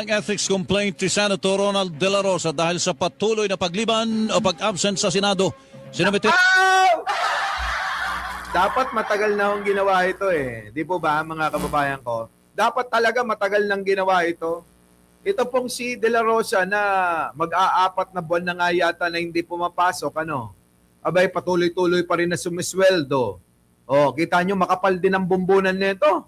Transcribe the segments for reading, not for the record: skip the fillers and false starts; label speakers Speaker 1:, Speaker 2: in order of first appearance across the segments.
Speaker 1: ng ethics complaint si Senator Ronald De La Rosa dahil sa patuloy na pagliban o pag-absent sa Senado. Sinumitin
Speaker 2: Dapat matagal na akong ginawa ito eh. Di po ba mga kababayan ko? Dapat talaga matagal nang ginawa ito. Ito pong si De La Rosa na mag-aapat na buwan na nga yata na hindi pumapasok. Abay, patuloy-tuloy pa rin na sumisweldo. Kita nyo, makapal din ang bumbunan nito.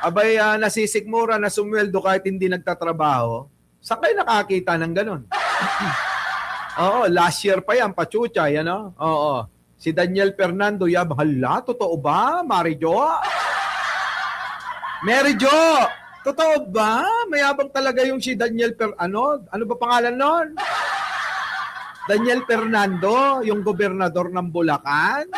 Speaker 2: Abay, nasisikmura na sumweldo kahit hindi nagtatrabaho. Saan kayo nakakita ng ganun? Last year pa yan, pachuchay, Si Daniel Fernando, hala, totoo ba, Mary Jo? Mary Jo, totoo ba? Mayabang talaga yung si Daniel ano ba pangalan nun? Daniel Fernando, yung gobernador ng Bulacan.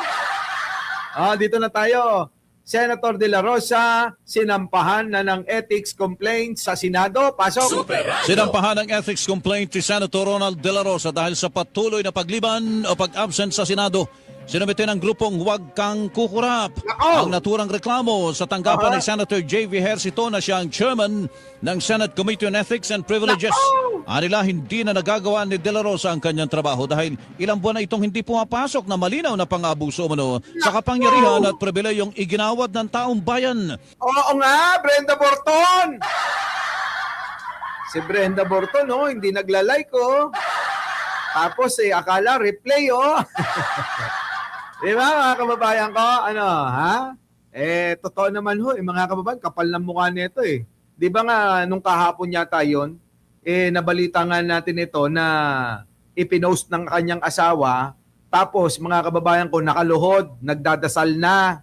Speaker 2: Dito na tayo. Senator De La Rosa, sinampahan na ng ethics complaint sa Senado. Pasok.
Speaker 1: Sinampahan ng ethics complaint si Senator Ronald De La Rosa dahil sa patuloy na pagliban o pag-absent sa Senado. Sinumitin ng grupong Huwag Kang Kukurap ang naturang reklamo sa tanggapan ni Senator J.V. Hercito na siya ang chairman ng Senate Committee on Ethics and Privileges. Anila hindi na nagagawa ni De La Rosa ang kanyang trabaho dahil ilang buwan na itong hindi pumapasok na malinaw na pang-abuso umano sa kapangyarihan at pribilehiyong iginawad ng taong bayan.
Speaker 2: Oo nga, Brenda Borton! Si Brenda Borton, hindi nagla-like, Tapos, akala replay, Di ba, mga kababayan ko? Totoo naman mga kababayan, kapal ng mukha nito, Di ba nga, nung kahapon yata yun, nabalita nga natin ito na ipinost ng kanyang asawa, tapos mga kababayan ko, nakaluhod, nagdadasal na.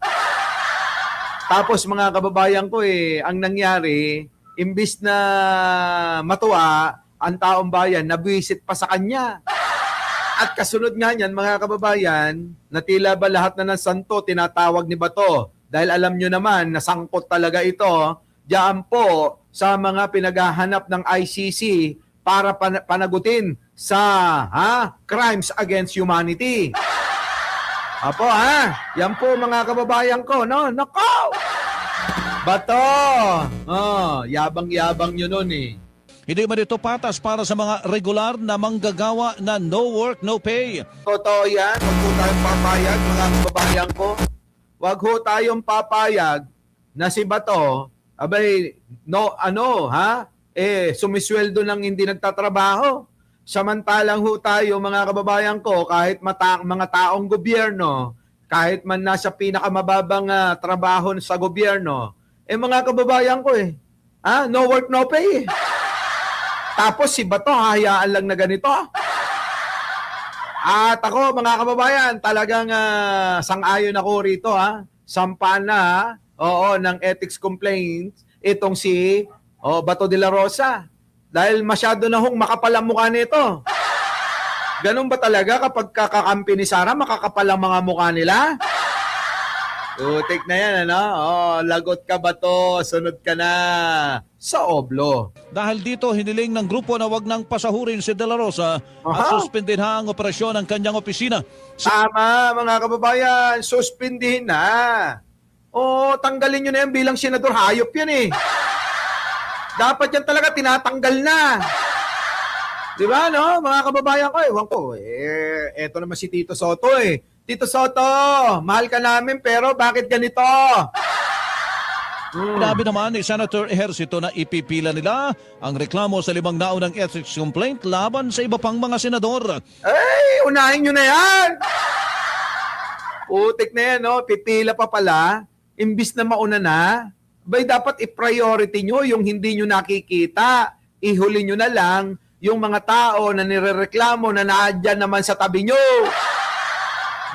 Speaker 2: Tapos mga kababayan ko, ang nangyari, imbis na matuwa, ang taong bayan, nabwisit pa sa kanya. At kasunod nga niyan, mga kababayan, na tila ba lahat na ng santo tinatawag ni Bato? Dahil alam nyo naman, nasangkot talaga ito, diyan po sa mga pinaghahanap ng ICC para panagutin sa crimes against humanity. Apo, yan po mga kababayan ko, Nako! Bato! Yabang-yabang nyo nun
Speaker 1: Hindi man ito patas para sa mga regular na manggagawa na no work, no pay.
Speaker 2: Totoo yan. Huwag ho tayong papayag, mga kababayan ko. Huwag ho tayong papayag na si Bato, sumisweldo ng hindi nagtatrabaho. Samantalang ho tayo, mga kababayan ko, kahit mga taong gobyerno, kahit man nasa pinakamababang trabaho sa gobyerno, mga kababayan ko no work, no pay. Tapos si Bato, hayaan lang na ganito. At ako, mga kababayan, talagang sang-ayon ako rito, Sampaan na, ng ethics complaints, itong si Bato de la Rosa. Dahil masyado na makapal ang mukha nito. Ganun ba talaga kapag kakampi ni Sara, makakapal ang mga mukha nila? Utik na yan, lagot ka Bato, sunod ka na sa oblo.
Speaker 1: Dahil dito, hiniling ng grupo na wag nang pasahurin si De La Rosa at suspendin ang operasyon ng kanyang opisina.
Speaker 2: Tama, mga kababayan, suspindihin na. Tanggalin nyo na yan bilang senador, hayop yan Dapat yan talaga tinatanggal na. Di ba, mga kababayan ko, ewan ko, eto naman si Tito Soto Tito Soto, mahal ka namin pero bakit ganito?
Speaker 1: Sinabi naman ni Senator Ejercito na ipipila nila ang reklamo sa 5 naunang ethics complaint laban sa iba pang mga senador.
Speaker 2: Unahin nyo na yan! Utik na yan, pipila pa pala, imbis na mauna na, dapat i-priority nyo yung hindi nyo nakikita. Ihuli nyo na lang yung mga tao na nirereklamo na naadyan naman sa tabi nyo.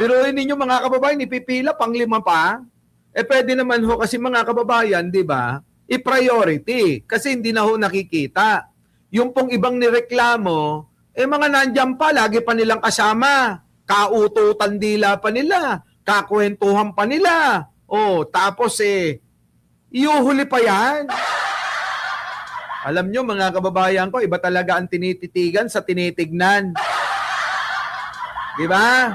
Speaker 2: Biruin ninyo mga kababayan, ipipila pang 5 pa. Pwede naman kasi mga kababayan, di ba? I-priority kasi hindi na nakikita. Yung pong ibang nireklamo, mga nandyan pa, lagi pa nilang kasama. Kaututan dila pa nila, kakwentuhan pa nila. Tapos iuhuli pa yan. Alam nyo mga kababayan ko, iba talaga ang tinititigan sa tinitignan. Di ba?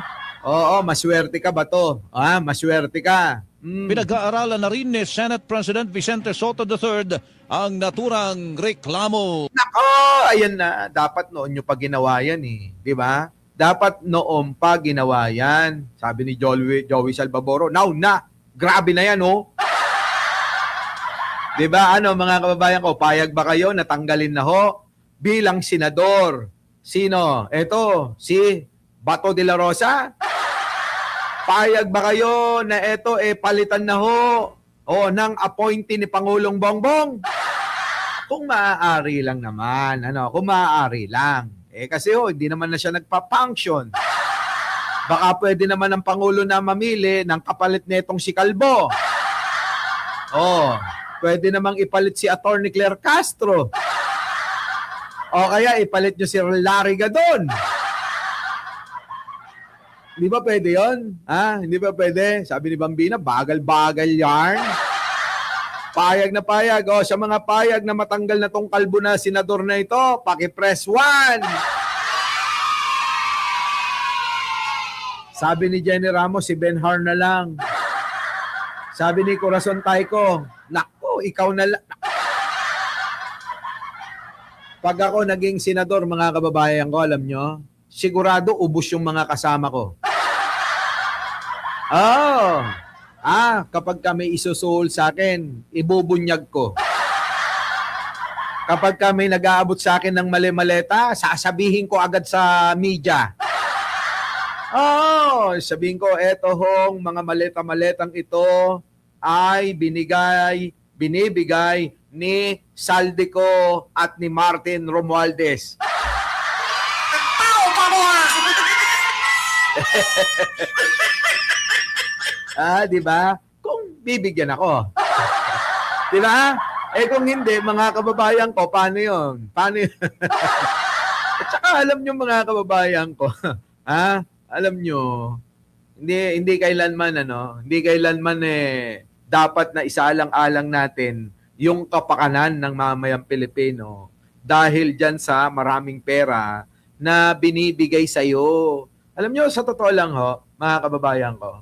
Speaker 2: Maswerte ka Bato. Maswerte ka.
Speaker 1: Pinag-aaralan na rin ni Senate President Vicente Sotto III ang naturang reklamo.
Speaker 2: Nako, ayan na. Dapat noon nyo pa ginawa yan eh. Di ba? Dapat noon pa ginawa yan. Sabi ni Joey Salvadoro. Now na. Grabe na yan, oh. Di ba? Ano, mga kababayan ko, payag ba kayo na tanggalin na ho bilang senador? Sino? Eto, si Bato de la Rosa? Payag ba kayo na eto palitan na ho ng appointee ni Pangulong Bongbong? Kung maaari lang naman, kung maaari lang. Kasi hindi naman na siya nagpa-function. Baka pwede naman ang Pangulo na mamili ng kapalit netong si Calvo. Pwede namang ipalit si Atty. Claire Castro. O kaya ipalit nyo si Larry Gadon. Hindi ba pwede yun? Hindi ba pwede? Sabi ni Bambina, bagal-bagal yarn. Payag na payag. Sa mga payag na matanggal na tong kalbo na senador na ito, paki-press 1. Sabi ni Jenny Ramos, si Ben Har na lang. Sabi ni Corazon Taiko, naku, ikaw na lang. Pag ako naging senador, mga kababayan ko, alam nyo, sigurado ubos yung mga kasama ko. Kapag kami isusuhol sa akin, ibubunyag ko. Kapag kami nag-aabot sa akin ng mali-maleta, sasabihin ko agad sa media. Sabihin ko, eto hong mga maleta-maletang ito ay binibigay ni Saldico at ni Martin Romualdez. Di ba? Kung bibigyan ako. Di ba? Kung hindi, mga kababayan ko, paano yun? Paano yun? At saka alam nyo mga kababayan ko, alam nyo, hindi kailanman, hindi kailanman dapat na isaalang-alang natin yung kapakanan ng mamayang Pilipino dahil dyan sa maraming pera na binibigay sa'yo. Alam nyo, sa totoo lang mga kababayan ko,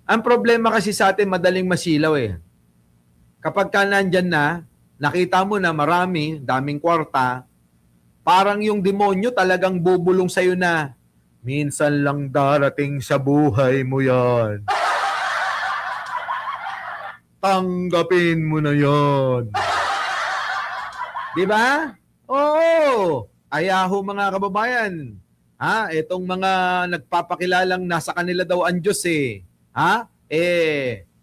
Speaker 2: ang problema kasi sa atin madaling masilaw Kapag ka nandyan na, nakita mo na daming kwarta, parang yung demonyo talagang bubulong sa'yo na, minsan lang darating sa buhay mo yan. Tanggapin mo na yan. Di ba? Oo. Ayaho mga kababayan. Itong mga nagpapakilalang nasa kanila daw ang Diyos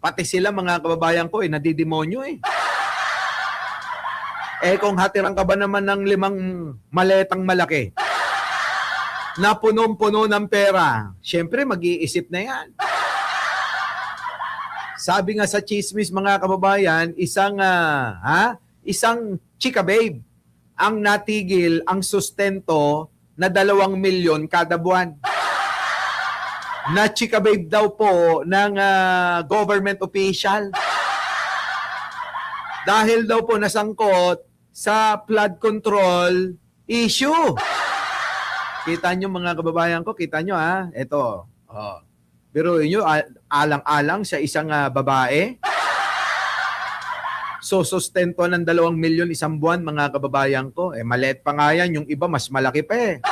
Speaker 2: pati sila mga kababayan ko nadidemonyo kung hatiran ka ba naman ng 5 maletang malaki na punong-puno ng pera, syempre mag-iisip na yan. Sabi nga sa chismis mga kababayan, isang chika babe ang natigil ang sustento na 2 milyon kada buwan. Na chika babe daw po ng government official. Dahil daw po nasangkot sa flood control issue. Kita nyo mga kababayan ko, kita nyo ito. Pero inyo, alang-alang sa isang babae. So, sustento ng 2 milyon isang buwan mga kababayan ko. Maliit pa nga yan, yung iba mas malaki pa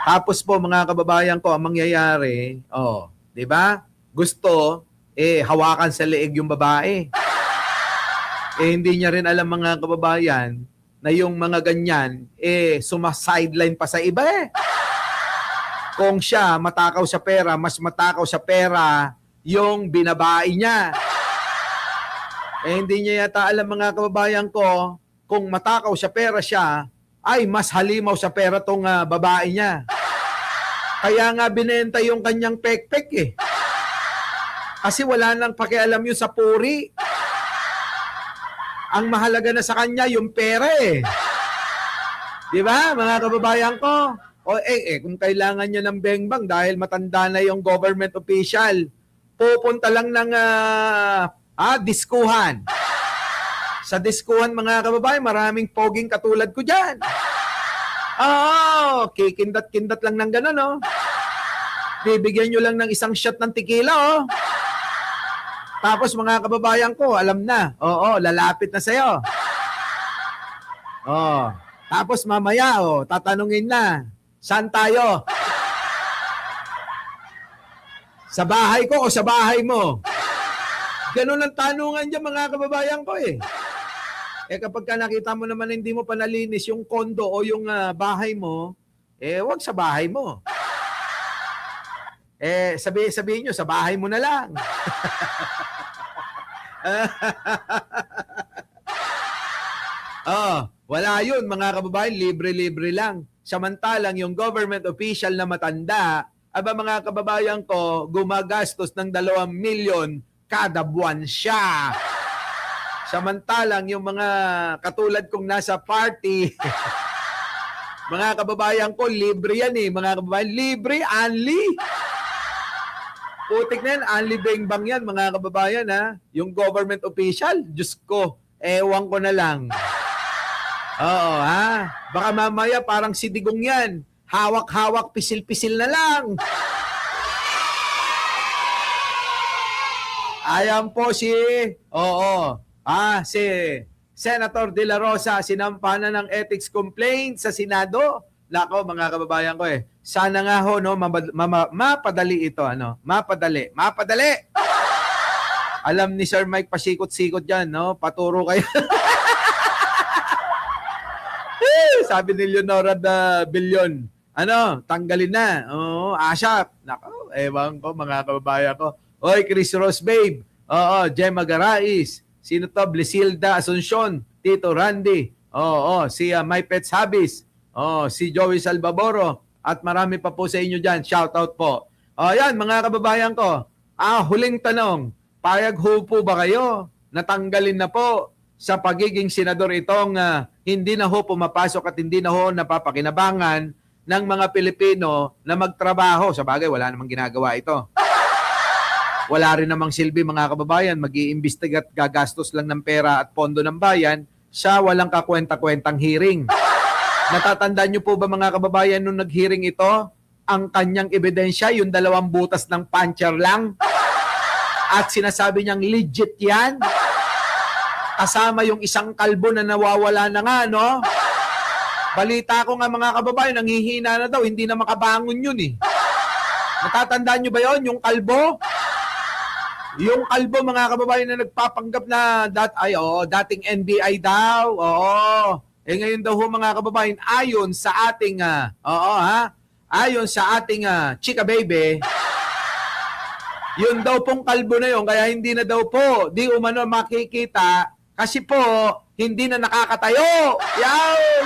Speaker 2: Tapos po mga kababayan ko, ang mangyayari, di ba? Gusto, hawakan sa leeg yung babae. Hindi niya rin alam mga kababayan na yung mga ganyan, suma-sideline pa sa iba Kung siya matakaw sa pera, mas matakaw sa pera yung binabae niya. Hindi niya yata alam mga kababayan ko, kung matakaw sa pera siya, ay mas halimaw sa pera tong babae niya. Kaya nga binenta yung kanyang pekpek Kasi wala nang pakialam yun sa puri. Ang mahalaga na sa kanya yung pera Di ba mga kababayan ko? Kung kailangan niya ng bengbang dahil matanda na yung government official, pupunta lang ng diskuhan. Sa diskuhan mga kababayan, maraming poging katulad ko dyan. Kikindat-kindat lang ng gano'n, Bibigyan nyo lang ng isang shot ng tequila, Tapos mga kababayan ko, alam na. Oo, lalapit na sa'yo. Oh. Tapos mamaya, tatanungin na. Saan tayo? Sa bahay ko o sa bahay mo? Ganun ang tanungan dyan mga kababayan ko eh. Kapag ka nakita mo naman hindi mo pa nalinis yung kondo o yung bahay mo, wag sa bahay mo. Sabihin nyo, sa bahay mo na lang. Wala yun mga kababayan, libre-libre lang. Samantalang yung government official na matanda, mga kababayan ko, gumagastos ng 2 milyon kada buwan siya. Samantalang yung mga katulad kong nasa party, mga kababayan ko, libre yan mga kababayan. Libre, only. Putik na yan, only bang yan mga kababayan Yung government official, Diyos ko, ewan ko na lang. Oo baka mamaya parang si Digong yan. Hawak-hawak, pisil-pisil na lang. Ayan po si Senator De La Rosa, sinampanan ng ethics complaint sa Senado. Nako mga kababayan ko sana nga mapadali ito mapadali. Alam ni Sir Mike pasikot-sikot diyan paturo kayo. Sabi ni Leonora Billion, tanggalin na. ASAP. Nako, ewan ko mga kababayan ko. Oy, Chris Rose Babe. Gemma Garais. Sino to? Blisilda Asuncion. Tito Randy. Si My Pets Habis. Si Joey Salvaboro. At marami pa po sa inyo dyan. Shout out po. Yan, mga kababayan ko. Huling tanong. Payag ho po ba kayo? Natanggalin na po sa pagiging senador itong hindi na ho pumapasok at hindi na ho napapakinabangan ng mga Pilipino na magtrabaho. Sa bagay, wala namang ginagawa ito. Wala rin namang silbi mga kababayan, mag-iimbestiga at gagastos lang ng pera at pondo ng bayan sa walang kakwenta-kwentang hearing. Natatandaan niyo po ba mga kababayan nung nag-hearing ito, ang kanyang ebidensya, yung 2 butas ng puncher lang, at sinasabi niyang legit yan, kasama yung isang kalbo na nawawala na nga, Balita ko nga mga kababayan, nanghihina na daw, hindi na makabangon yun Natatandaan niyo ba yon yung kalbo? Yung kalbo mga kababayan na nagpapanggap na dating NBI daw. Ngayon daw mga kababayan ayon sa ating ayon sa ating chika baby. Yun daw pong kalbo na yon kaya hindi na daw po di umano makikita kasi po hindi na nakakatayo. Yan.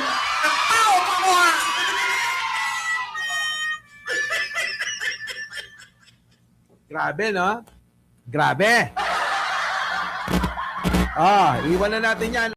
Speaker 2: Grabe, Grabe. Iwan na natin yan.